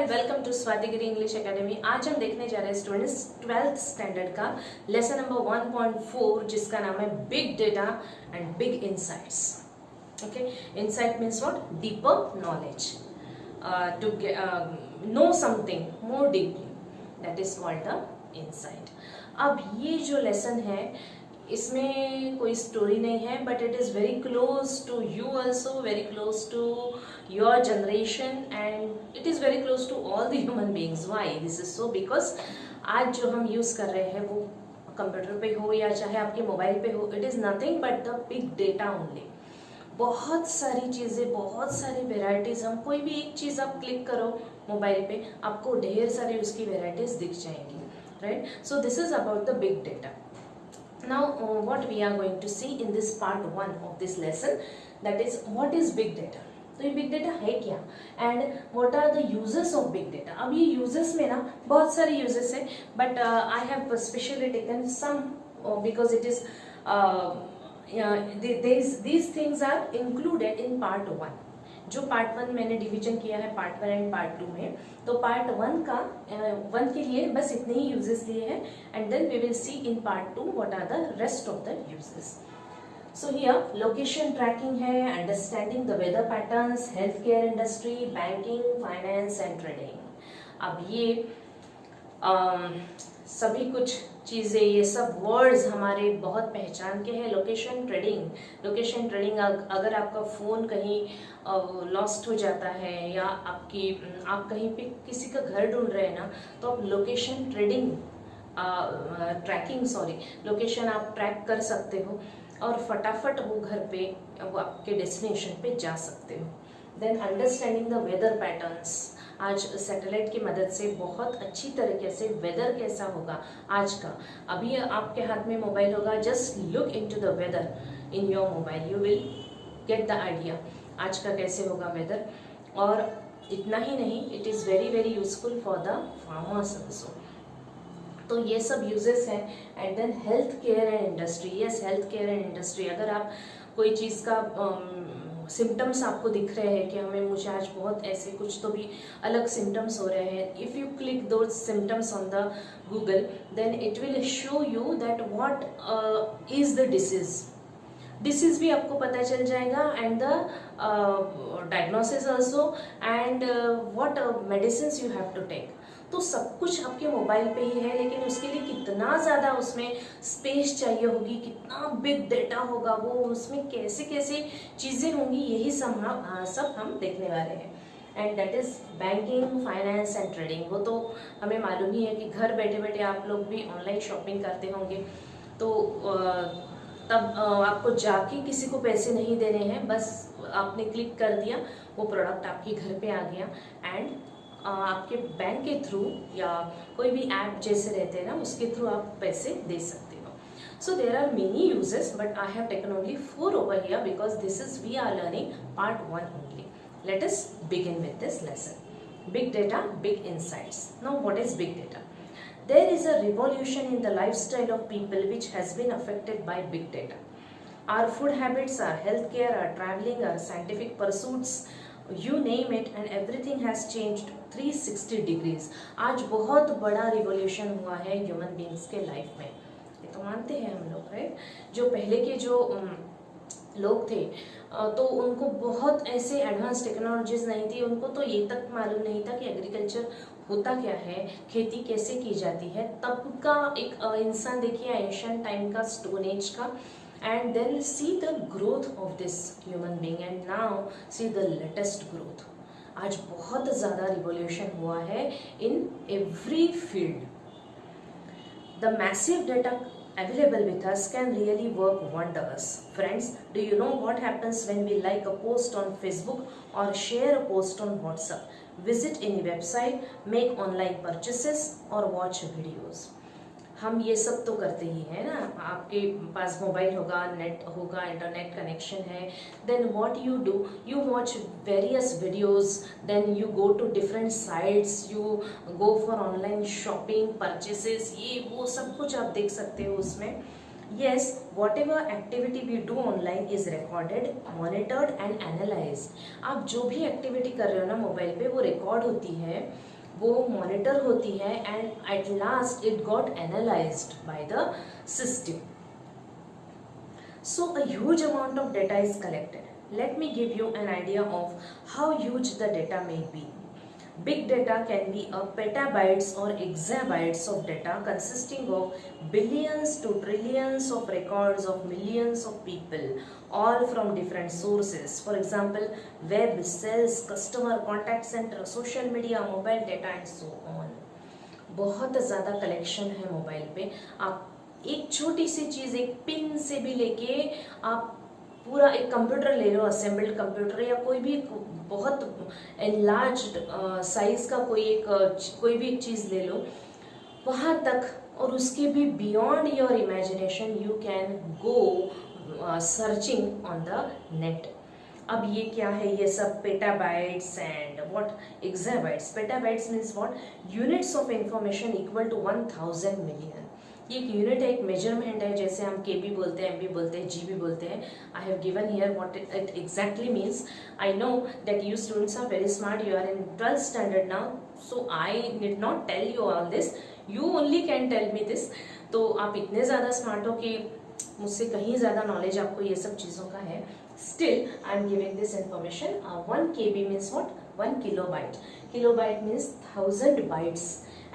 Welcome to Swati Giri English academy. आज हम देखने जा रहे हैं स्टूडेंट्स 12th स्टैंडर्ड का लेसन नंबर 1.4 जिसका नाम है big data and big insights. Okay, insight means what? Deeper knowledge, to know something more deeply, that is called the insight. अब ये जो लेसन है इसमें कोई स्टोरी नहीं है, but it is very close to you also, very close to your generation and it is very close to all the human beings. Why this is so? Because आज जो हम यूज़ कर रहे हैं वो कंप्यूटर पे हो या चाहे आपके मोबाइल पे हो, it is nothing but the big data only. बहुत सारी चीज़ें, बहुत सारी वेराइटीज़, हम कोई भी एक चीज़ आप क्लिक करो मोबाइल पे, आपको ढेर सारी उसकी वेराइटीज़ दिख जाएंगी, right? So this is about the big data. Now what we are going to see in this part 1 of this lesson, that is what is big data. तो ये बिग डेटा है क्या and what are the uses of big data. अब ये uses में ना बहुत सारे यूजेस है, but I have specially taken some because it is these things are included in part 1. जो पार्ट 1 मैंने डिवीजन किया है पार्ट 1 एंड पार्ट 2 में, तो पार्ट 1 का 1 के लिए बस इतने ही यूजेस लिए हैं and then we will see in part 2 what are the rest of the uses. So here location tracking है, understanding the weather patterns, health care industry, banking, finance and trading. अब ये सभी कुछ चीज़ें, ये सब वर्ड्स हमारे बहुत पहचान के हैं. लोकेशन ट्रेडिंग अगर आपका फ़ोन कहीं लॉस्ट हो जाता है या आप कहीं पे किसी का घर ढूंढ रहे हैं ना, तो आप लोकेशन लोकेशन आप ट्रैक कर सकते हो और फटाफट वो घर पे, वो आपके डेस्टिनेशन पे जा सकते हो. Then understanding the weather patterns. आज सैटेलाइट की मदद से बहुत अच्छी तरीके से वेदर कैसा होगा आज का, अभी आपके हाथ में मोबाइल होगा, just look into the weather in your mobile, you will get the idea आज का कैसे होगा वेदर. और इतना ही नहीं, it is very very useful for the farmers also. तो ये सब यूजेस हैं. And then health care and industry. Yes, health care and industry. अगर आप कोई चीज़ का सिम्टम्स आपको दिख रहे हैं कि मुझे आज बहुत ऐसे कुछ तो भी अलग सिम्टम्स हो रहे हैं, if you click those symptoms on the Google, then it will show you that what is the disease भी आपको पता चल जाएगा and the diagnosis also and what medicine you have to take. तो सब कुछ आपके मोबाइल पे ही है, लेकिन उसके लिए कितना ज़्यादा उसमें स्पेस चाहिए होगी, कितना बिग डेटा होगा वो, उसमें कैसे कैसे चीज़ें होंगी, यही सब हम देखने वाले हैं. And that is banking, finance and trading. वो तो हमें मालूम ही है कि घर बैठे बैठे आप लोग भी ऑनलाइन शॉपिंग करते होंगे, तो तब आपको जाके किसी को पैसे नहीं देने हैं, बस आपने क्लिक कर दिया, वो प्रोडक्ट आपके घर पे आ गया एंड आपके बैंक के थ्रू या कोई भी ऐप जैसे रहते हैं ना, उसके थ्रू आप पैसे दे सकते हो. So there are many uses, but I have taken only 4 over here because this is we are learning part 1 only. Let us begin with this lesson. Big data, big insights. Now what is big data? There is a revolution in the lifestyle of people which has been affected by big data. Our food habits, our healthcare, our traveling, our scientific pursuits, you name it, and everything has changed 360 degrees. आज बहुत बड़ा revolution हुआ है human beings के life में, ये तो मानते हैं हम लोग, राइट? जो पहले के जो लोग थे तो उनको बहुत ऐसे एडवांस टेक्नोलॉजीज नहीं थी, उनको तो ये तक मालूम नहीं था कि एग्रीकल्चर होता क्या है, खेती कैसे की जाती है. तब का एक इंसान देखिए, एंशिएंट टाइम का, स्टोन एज का, and then see the growth of this human being and now see the latest growth. आज बहुत ज़्यादा रिवोल्यूशन हुआ है in every field. The massive data available with us can really work wonders. Friends, do you know what happens when we like a post on Facebook or share a post on WhatsApp, visit any website, make online purchases or watch videos? हम ये सब तो करते ही हैं ना. आपके पास mobile होगा, नेट होगा, इंटरनेट कनेक्शन है, then what you do, you watch various videos, then you go to different sites, you go for online shopping, purchases, ये वो सब कुछ आप देख सकते हो उसमें. Yes, whatever activity we do online is recorded, monitored and analyzed. आप जो भी एक्टिविटी कर रहे हो ना मोबाइल पे, वो रिकॉर्ड होती है वो मॉनिटर होती है and at last it got analysed by the system. So a huge amount of data is collected. Let me give you an idea of how huge the data may be. Big data can be a petabytes or exabytes of data consisting of billions to trillions of records of millions of people, all from different sources. For example, web, sales, customer, contact center, social media, mobile data and so on. बहुत ज़्यादा collection है mobile पे. आप एक छोटी सी चीज़, एक pin से भी लेके आप पूरा एक कंप्यूटर ले लो, असेंबल्ड कंप्यूटर, या कोई भी बहुत एनलार्ज्ड साइज का कोई भी एक चीज़ ले लो, वहाँ तक, और उसके भी beyond your imagination you can go searching on the net. अब ये क्या है, ये सब petabytes and what exabytes. Petabytes means what, units of information equal to 1000 million. ये एक यूनिट है, एक मेजरमेंट है, जैसे हम केबी बोलते हैं, एमबी बोलते हैं, जीबी बोलते हैं. I have given here what it exactly means. I know that you students are very smart, you are in 12th standard now, so I need not tell you all this, you only can tell me this. तो आप इतने ज़्यादा smart हो कि मुझसे कहीं ज़्यादा knowledge आपको ये सब चीज़ों का है. Still I am giving this information. 1 KB means what, 1 kilobyte. Kilobyte means 1000 bytes.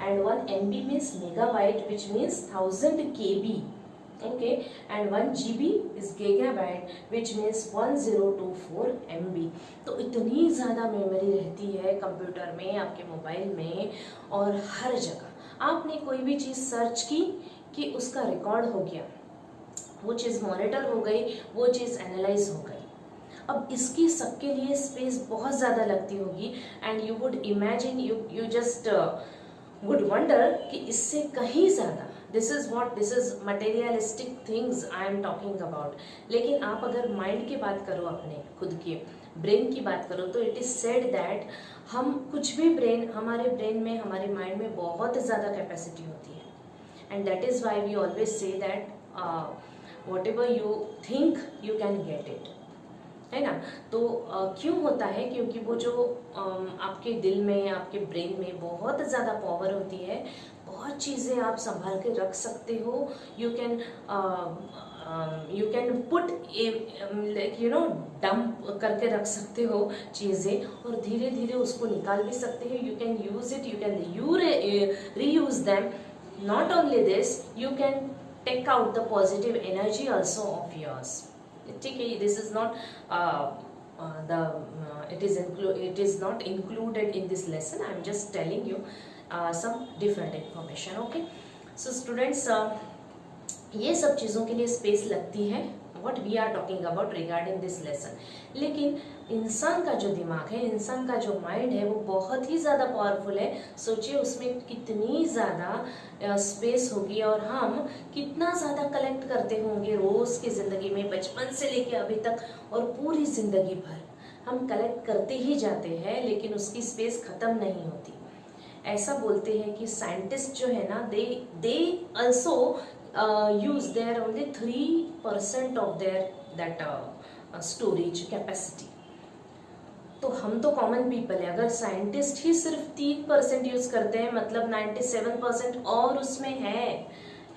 And 1 MB means megabyte, which means 1000 KB. Okay, and 1 GB is gigabyte, which means 1024 MB. तो इतनी ज़्यादा मेमोरी रहती है कंप्यूटर में, आपके मोबाइल में, और हर जगह आपने कोई भी चीज़ सर्च की कि उसका रिकॉर्ड हो गया, वो चीज़ मॉनिटर हो गई, वो चीज़ एनालाइज हो गई. अब इसकी सबके लिए स्पेस बहुत ज़्यादा लगती होगी, and you would imagine, you just would wonder कि इससे कहीं ज़्यादा, this is materialistic things I am talking about. लेकिन आप अगर माइंड की बात करो, अपने खुद के ब्रेन की बात करो, तो इट इज़ सेड दैट हम कुछ भी हमारे ब्रेन में, हमारे माइंड में बहुत ज़्यादा कैपेसिटी होती है. And that is why we always say that whatever you think you can get it, है ना. तो क्यों होता है, क्योंकि वो जो आपके दिल में, आपके ब्रेन में बहुत ज़्यादा पावर होती है, बहुत चीज़ें आप संभाल के रख सकते हो. You can put like dump करके रख सकते हो चीज़ें, और धीरे धीरे उसको निकाल भी सकते हो. You can use it, you can reuse them. Not only this, you can take out the positive energy also of yours. ठीक है, this is not it is not included in this lesson. I am just telling you some different information. Okay, so students, ये सब चीज़ों के लिए space लगती है. what we are talking about regarding this lesson. लेकिन इंसान का जो दिमाग है, इंसान का जो माइंड है, वो बहुत ही ज़्यादा पावरफुल है. सोचिए उसमें कितनी ज़्यादा स्पेस होगी, और हम कितना ज़्यादा कलेक्ट करते होंगे रोज़ की ज़िंदगी में, बचपन से लेके अभी तक, और पूरी ज़िंदगी भर हम कलेक्ट करते ही जाते हैं, लेकिन उसकी स्पेस ख़त्म नहीं होती. ऐसा बोलते हैं कि साइंटिस्ट जो है ना, दे also use their only 3% of their that storage capacity. तो हम तो कॉमन पीपल है, अगर साइंटिस्ट ही सिर्फ 3% यूज करते हैं, मतलब 97% और उसमें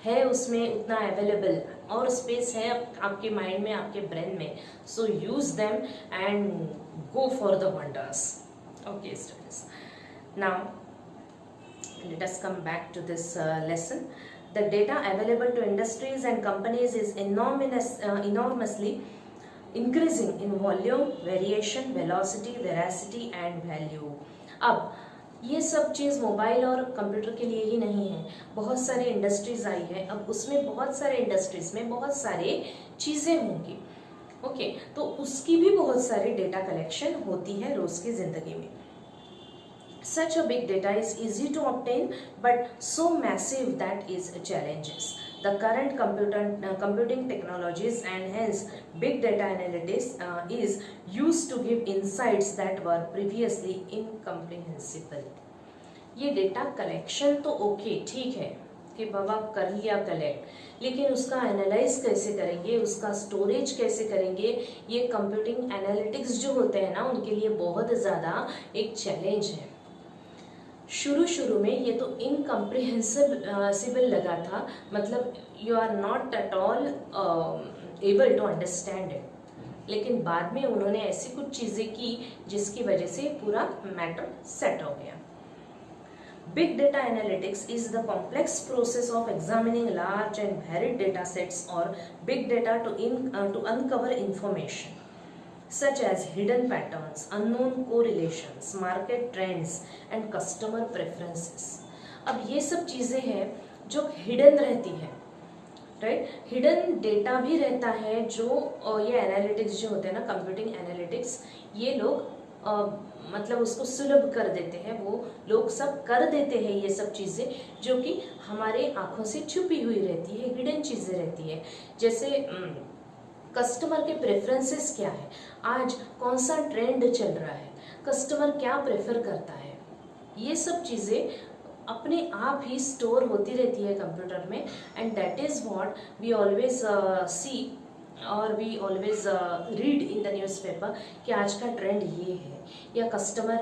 है उसमें उतना अवेलेबल, और स्पेस है आपके माइंड में, आपके ब्रेन में. So use them and go for the wonders. Okay students, now let us come back to this lesson. The data available to industries and companies is enormously increasing in volume, variation, velocity, veracity and value. अब ये सब चीज़ mobile और computer के लिए ही नहीं है, बहुत सारे इंडस्ट्रीज आई है. अब उसमें बहुत सारे इंडस्ट्रीज में बहुत सारे चीज़ें होंगी. ओके, तो उसकी भी बहुत सारी डेटा कलेक्शन होती है रोज़ की ज़िंदगी में. Such a big data is easy to obtain, but so massive that is challenges. The current computing technologies and hence big data analytics is used to give insights that were previously incomprehensible. ये data collection तो okay, ठीक है कि बाबा कर लिया collect, लेकिन उसका analyse कैसे करेंगे, उसका स्टोरेज कैसे करेंगे, ये कंप्यूटिंग एनालिटिक्स जो होते हैं ना, उनके लिए बहुत ज़्यादा एक चैलेंज है. शुरू में ये तो इनकम्प्रिहेंसिबल लगा था, मतलब you are not at all able to understand it, लेकिन बाद में उन्होंने ऐसी कुछ चीज़ें की जिसकी वजह से पूरा मैटर सेट हो गया। Big data analytics is the complex process of examining large and varied data sets or big data to uncover information such as hidden patterns, unknown correlations, market trends and customer preferences। अब ये सब चीज़ें हैं जो hidden रहती है, right. Hidden data भी रहता है जो ये एनालिटिक्स जो होते हैं ना, कंप्यूटिंग एनालिटिक्स, ये लोग मतलब उसको सुलभ कर देते हैं, वो लोग सब कर देते हैं ये सब चीज़ें जो कि हमारे आंखों से छुपी हुई रहती है, हिडन चीज़ें रहती है। जैसे कस्टमर के प्रेफरेंसेस क्या है, आज कौन सा ट्रेंड चल रहा है, कस्टमर क्या प्रेफर करता है, ये सब चीज़ें अपने आप ही स्टोर होती रहती है कंप्यूटर में। And that is what we always see और we always read in the newspaper कि आज का ट्रेंड ये है, या कस्टमर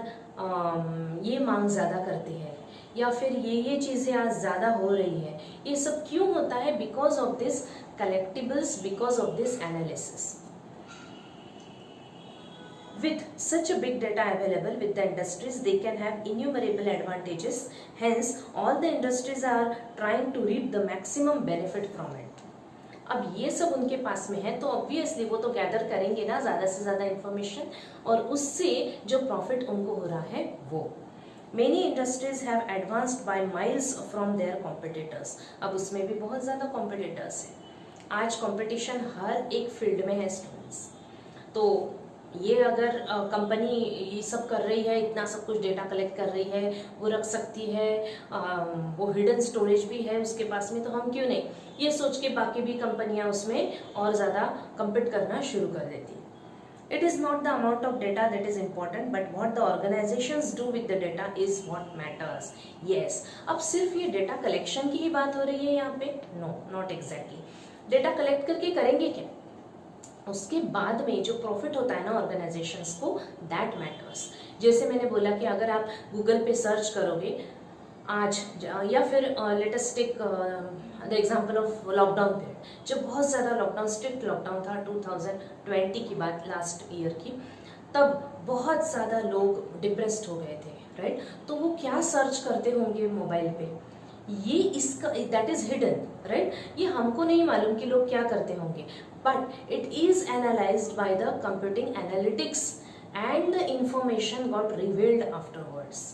ये मांग ज़्यादा करते हैं, या फिर ये चीज़ें आज ज़्यादा हो रही है। ये सब क्यों होता है? Because of this collectibles, because of this analysis. With such a big data available with the industries, they can have innumerable advantages. Hence, all the industries are trying to reap the maximum benefit from it. अब ये सब उनके पास में है तो obviously वो तो gather करेंगे ना ज़्यादा से ज़्यादा इंफॉर्मेशन, और उससे जो प्रॉफिट उनको हो रहा है वो। Many industries have advanced by miles from their competitors। अब उसमें भी बहुत ज़्यादा कॉम्पिटिटर्स हैं। आज कंपटीशन हर एक फील्ड में है स्टूडेंट्स। तो ये अगर कंपनी ये सब कर रही है, इतना सब कुछ डेटा कलेक्ट कर रही है, वो रख सकती है, वो हिडन स्टोरेज भी है उसके पास में, तो हम क्यों नहीं, ये सोच के बाकी भी कंपनियां उसमें और ज़्यादा कम्पीट करना शुरू कर देती है। It is not the amount of data that is important, but what the organizations do with the data is what matters. Yes, अब सिर्फ ये डेटा कलेक्शन की ही बात हो रही है यहाँ पे? No, not exactly. Data collect करके करेंगे क्या? उसके बाद में जो प्रॉफिट होता है ना ऑर्गेनाइजेशंस को, दैट मैटर्स। जैसे मैंने बोला कि अगर आप गूगल पे सर्च करोगे आज, या फिर let us take the example of lockdown period, जब बहुत ज़्यादा लॉकडाउन, स्ट्रिक्ट लॉकडाउन था 2020 की बात, लास्ट ईयर की, तब बहुत ज़्यादा लोग डिप्रेस्ड हो गए थे, राइट। तो वो क्या सर्च करते होंगे मोबाइल पे, ये इसका दैट इज हिडन, राइट। ये हमको नहीं मालूम कि लोग क्या करते होंगे, but it is analysed by the computing analytics and the information got revealed afterwards.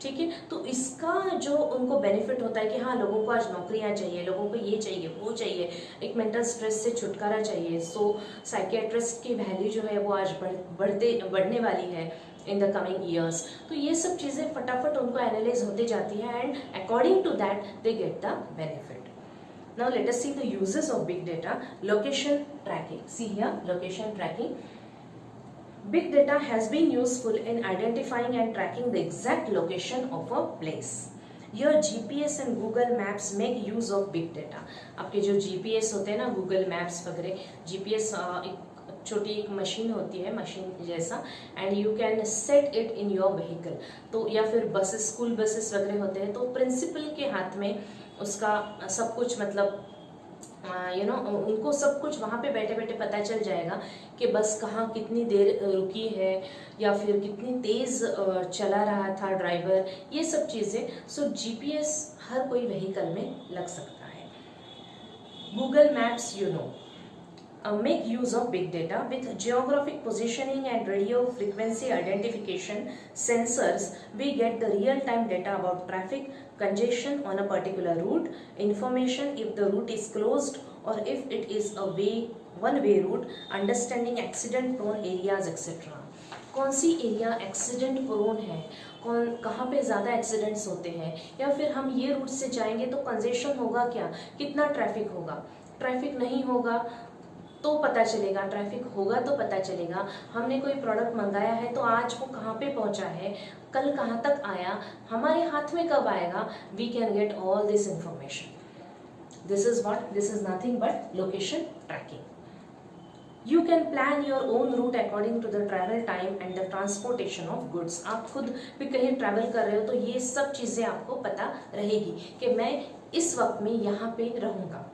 ठीक है, तो इसका जो उनको बेनिफिट होता है कि हाँ, लोगों को आज नौकरियां चाहिए, लोगों को ये चाहिए, वो चाहिए, एक मेंटल स्ट्रेस से छुटकारा चाहिए, सो साइकियाट्रिस्ट की वैल्यू जो है वो आज बढ़ने वाली है इन द कमिंग ईयर्स। तो ये सब चीज़ें फटाफट उनको एनालाइज होती जाती है and according to that they get the benefit. Now let us see the uses of big data. Location tracking, see here location tracking. Big data has been useful in identifying and tracking the exact location of a place. Your GPS and Google Maps make use of big data. आपके जो GPS होते हैं ना, Google Maps वगैरह, GPS एक छोटी एक machine होती है, मशीन जैसा, and you can set it in your vehicle. तो या फिर बसेस, स्कूल बसेस वगैरह होते हैं, तो प्रिंसिपल के हाथ में उसका सब कुछ, मतलब उनको सब कुछ वहाँ पे बैठे बैठे पता चल जाएगा कि बस कहाँ कितनी देर रुकी है, या फिर कितनी तेज़ चला रहा था ड्राइवर, ये सब चीज़ें। सो जीपीएस हर कोई व्हीकल में लग सकता है। Google maps make use of big data with geographic positioning and radio frequency identification sensors. We get the real-time data about traffic congestion on a particular route, information if the route is closed or if it is a one-way route, understanding accident prone areas etc. कौन सी area accident prone है, कहाँ पे ज़्यादा accidents होते हैं, या फिर हम ये रूट से जाएंगे तो कंजेशन होगा क्या, कितना ट्रैफिक होगा, ट्रैफिक नहीं होगा तो पता चलेगा, ट्रैफिक होगा तो पता चलेगा। हमने कोई प्रोडक्ट मंगाया है तो आज वो कहाँ पे पहुँचा है, कल कहाँ तक आया, हमारे हाथ में कब आएगा, we can get all this information. This is what, this is nothing but location tracking. You can plan your own route according to the travel time and the transportation of goods. आप खुद भी कहीं travel कर रहे हो तो ये सब चीज़ें आपको पता रहेगी कि मैं इस वक्त में यहाँ पे रहूँगा।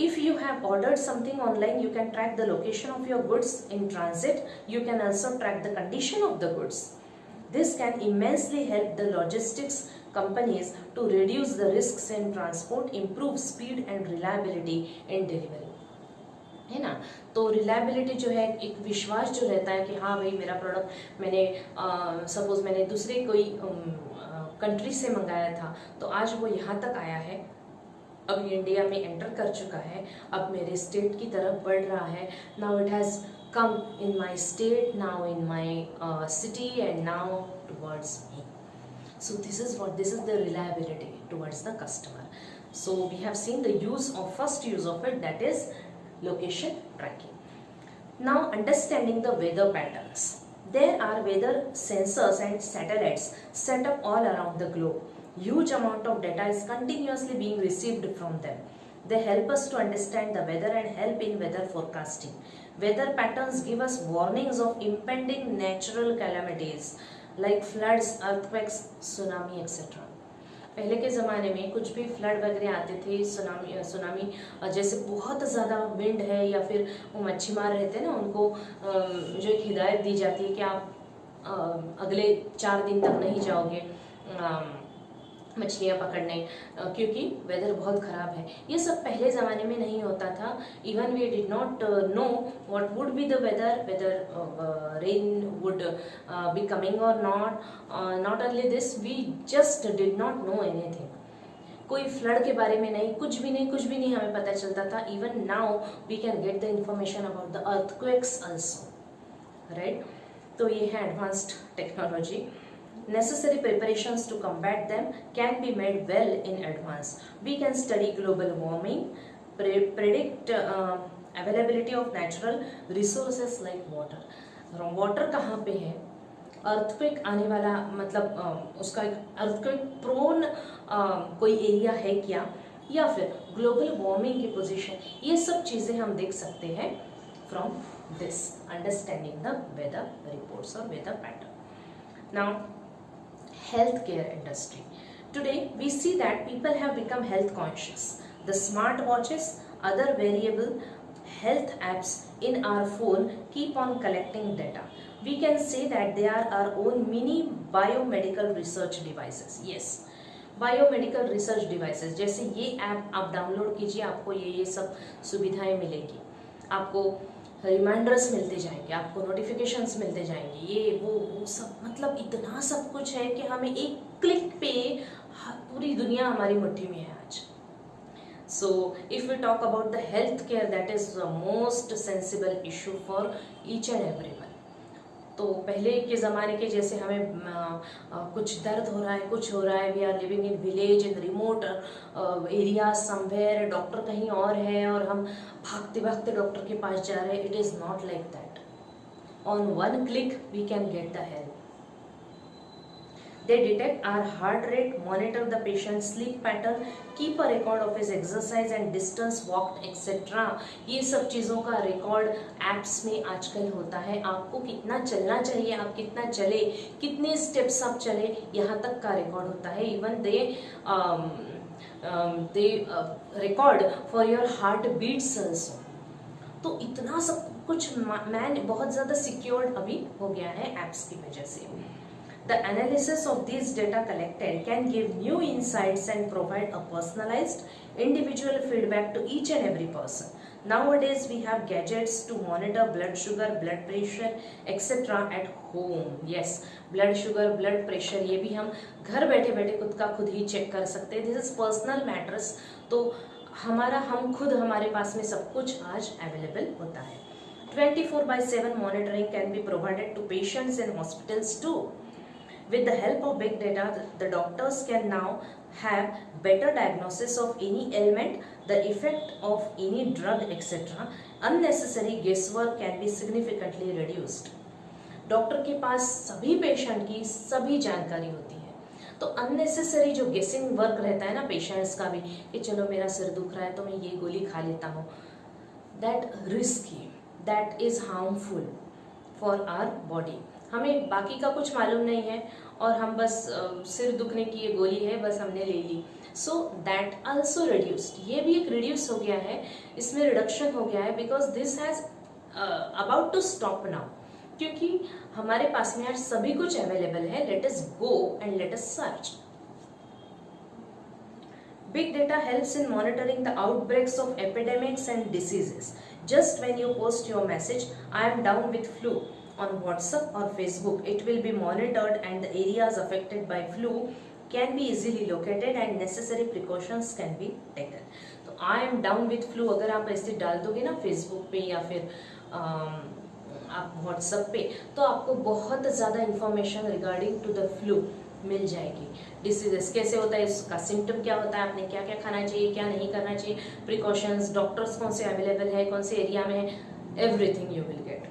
If you have ordered something online, you can track the location of your goods in transit. You can also track the condition of the goods. This can immensely help the logistics companies to reduce the risks in transport, improve speed and reliability in delivery. है ना। तो reliability जो है, एक विश्वास जो रहता है कि हाँ भाई मेरा प्रोडक्ट मैंने सपोज मैंने दूसरे कोई कंट्री से मंगाया था तो आज वो यहाँ तक आया है, अब इंडिया में एंटर कर चुका है, अब मेरे स्टेट की तरफ बढ़ रहा है। Now it has come in my state, now in my city and now towards me. So this is the reliability towards the customer. So we have seen the first use of it, that is location tracking. Now understanding the weather patterns. There are weather sensors and satellites set up all around the globe. Huge amount of data is continuously being received from them. They help us to understand the weather and help in weather forecasting. Weather patterns give us warnings of impending natural calamities like floods, earthquakes, tsunami, etc. पहले के ज़माने में कुछ भी flood वगैरह आते थे, tsunami जैसे बहुत ज़्यादा विंड है या फिर वो मच्छी मार रहते हैं ना, उनको जो एक हिदायत दी जाती है कि आप अगले 4 दिन तक नहीं जाओगे मछलियाँ पकड़ने क्योंकि वेदर बहुत ख़राब है। ये सब पहले ज़माने में नहीं होता था। Even we did not know what would be the weather, weather rain would be coming और not only this, we just did not know anything. कोई फ्लड के बारे में नहीं, कुछ भी नहीं हमें पता चलता था। Even now we can get the information about the earthquakes also, right. तो ये है advanced technology. Necessary preparations to combat them can be made well in advance. We can study global warming, predict availability of natural resources like water. Water कहाँ पे है, earthquake आने वाला मतलब उसका एक अर्थक्वेक प्रोन कोई एरिया है क्या, या फिर ग्लोबल वार्मिंग की पोजीशन, ये सब चीज़ें हम देख सकते हैं from this understanding the weather reports और weather pattern. Now healthcare industry. Today we see that people have become health conscious. The smart watches, other variable health apps in our phone keep on collecting data. We can say that they are our own mini biomedical research devices. Yes, biomedical research devices. जैसे ये app आप download कीजिए, आपको ये सब सुविधाएं मिलेगी, आपको रिमाइंडर्स मिलते जाएंगे, आपको नोटिफिकेशंस मिलते जाएंगे, ये वो सब, मतलब इतना सब कुछ है कि हमें एक क्लिक पे पूरी दुनिया हमारी मुट्ठी में है आज। So if we talk about the health care, that is the most sensible issue for each and everyone. तो पहले के ज़माने के जैसे हमें कुछ दर्द हो रहा है, कुछ हो रहा है, we are living in village, in remote area somewhere, doctor कहीं और है और हम भागते भागते डॉक्टर के पास जा रहे हैं। It is not like that. On one click we can get the help. They detect our heart rate, monitor the patient's sleep pattern, keep a record of his exercise and distance walked, etc. ये सब चीज़ों का record apps में आजकल होता है। आपको कितना चलना चाहिए, आप कितना चले, कितने स्टेप्स आप चले, यहाँ तक का रिकॉर्ड होता है। Even they record for your heart beats also. तो इतना सब कुछ मैन बहुत ज़्यादा सिक्योर्ड अभी हो गया है एप्स की वजह से। The analysis of these data collected can give new insights and provide a personalized, individual feedback to each and every person. Nowadays, we have gadgets to monitor blood sugar, blood pressure, etc. at home. Yes, blood sugar, blood pressure ये भी हम घर बैठे बैठे खुद का खुद ही check कर सकते हैं। This is personal matters. तो हम खुद हमारे पास में सब कुछ आज अवेलेबल होता है। 24/7 monitoring can be provided to patients in hospitals too. With the help of big data, the doctors can now have better diagnosis of any ailment, the effect of any drug, etc. Unnecessary guesswork can be significantly reduced. Doctor के पास सभी patient की सभी जानकारी होती है, तो unnecessary जो गेसिंग वर्क रहता है ना पेशेंट्स का भी, कि चलो मेरा सिर दुख रहा है तो मैं ये गोली खा लेता हूँ, that risky, that is harmful for our body. हमें बाकी का कुछ मालूम नहीं है और हम बस सिर दुखने की ये गोली है बस हमने ले ली, सो दैट आल्सो रिड्यूस्ड, ये भी एक रिड्यूस हो गया है, इसमें रिडक्शन हो गया है, because this has about to stop now, क्योंकि हमारे पास में आज सभी कुछ अवेलेबल है। Let us go and let us search. Big data helps in monitoring the outbreaks of epidemics and diseases. Just when you post your message, I am down with flu on WhatsApp or Facebook, it will be monitored and the areas affected by flu can be easily located and necessary precautions can be taken. तो I am down with flu अगर आप ऐसे डाल दोगे ना Facebook पे या फिर आप व्हाट्सएप पे, तो आपको बहुत ज़्यादा information regarding to the flu मिल जाएगी। डिसीजेस कैसे होता है, इसका सिम्टम क्या होता है, आपने क्या क्या खाना चाहिए, क्या नहीं करना चाहिए, प्रिकॉशंस, डॉक्टर्स कौन से अवेलेबल है, कौन से एरिया में है, everything you will gate.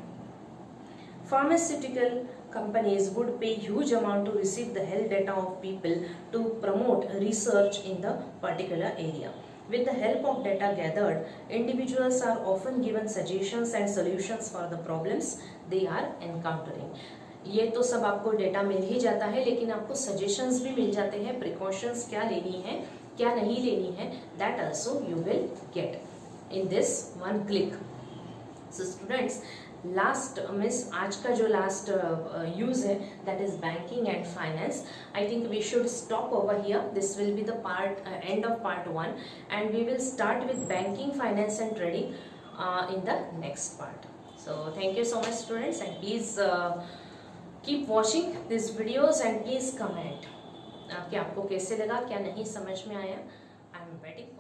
Pharmaceutical companies would pay huge amount to receive the health data of people to promote research in the particular area. With the help of data gathered, individuals are often given suggestions and solutions for the problems they are encountering. ये तो सब आपको data मिल ही जाता है, लेकिन आपको suggestions भी मिल जाते हैं, प्रिकॉशंस क्या लेनी है क्या नहीं लेनी है, that also you will get in this one click. So students, last miss आज का जो लास्ट यूज है that is banking and finance. I think we should stop over here, this will be the part end of part 1 and we will start with banking, finance and trading in the next part. So thank you so much students and please keep watching these videos and please comment कि आपको कैसे लगा, क्या नहीं समझ में आया। I am waiting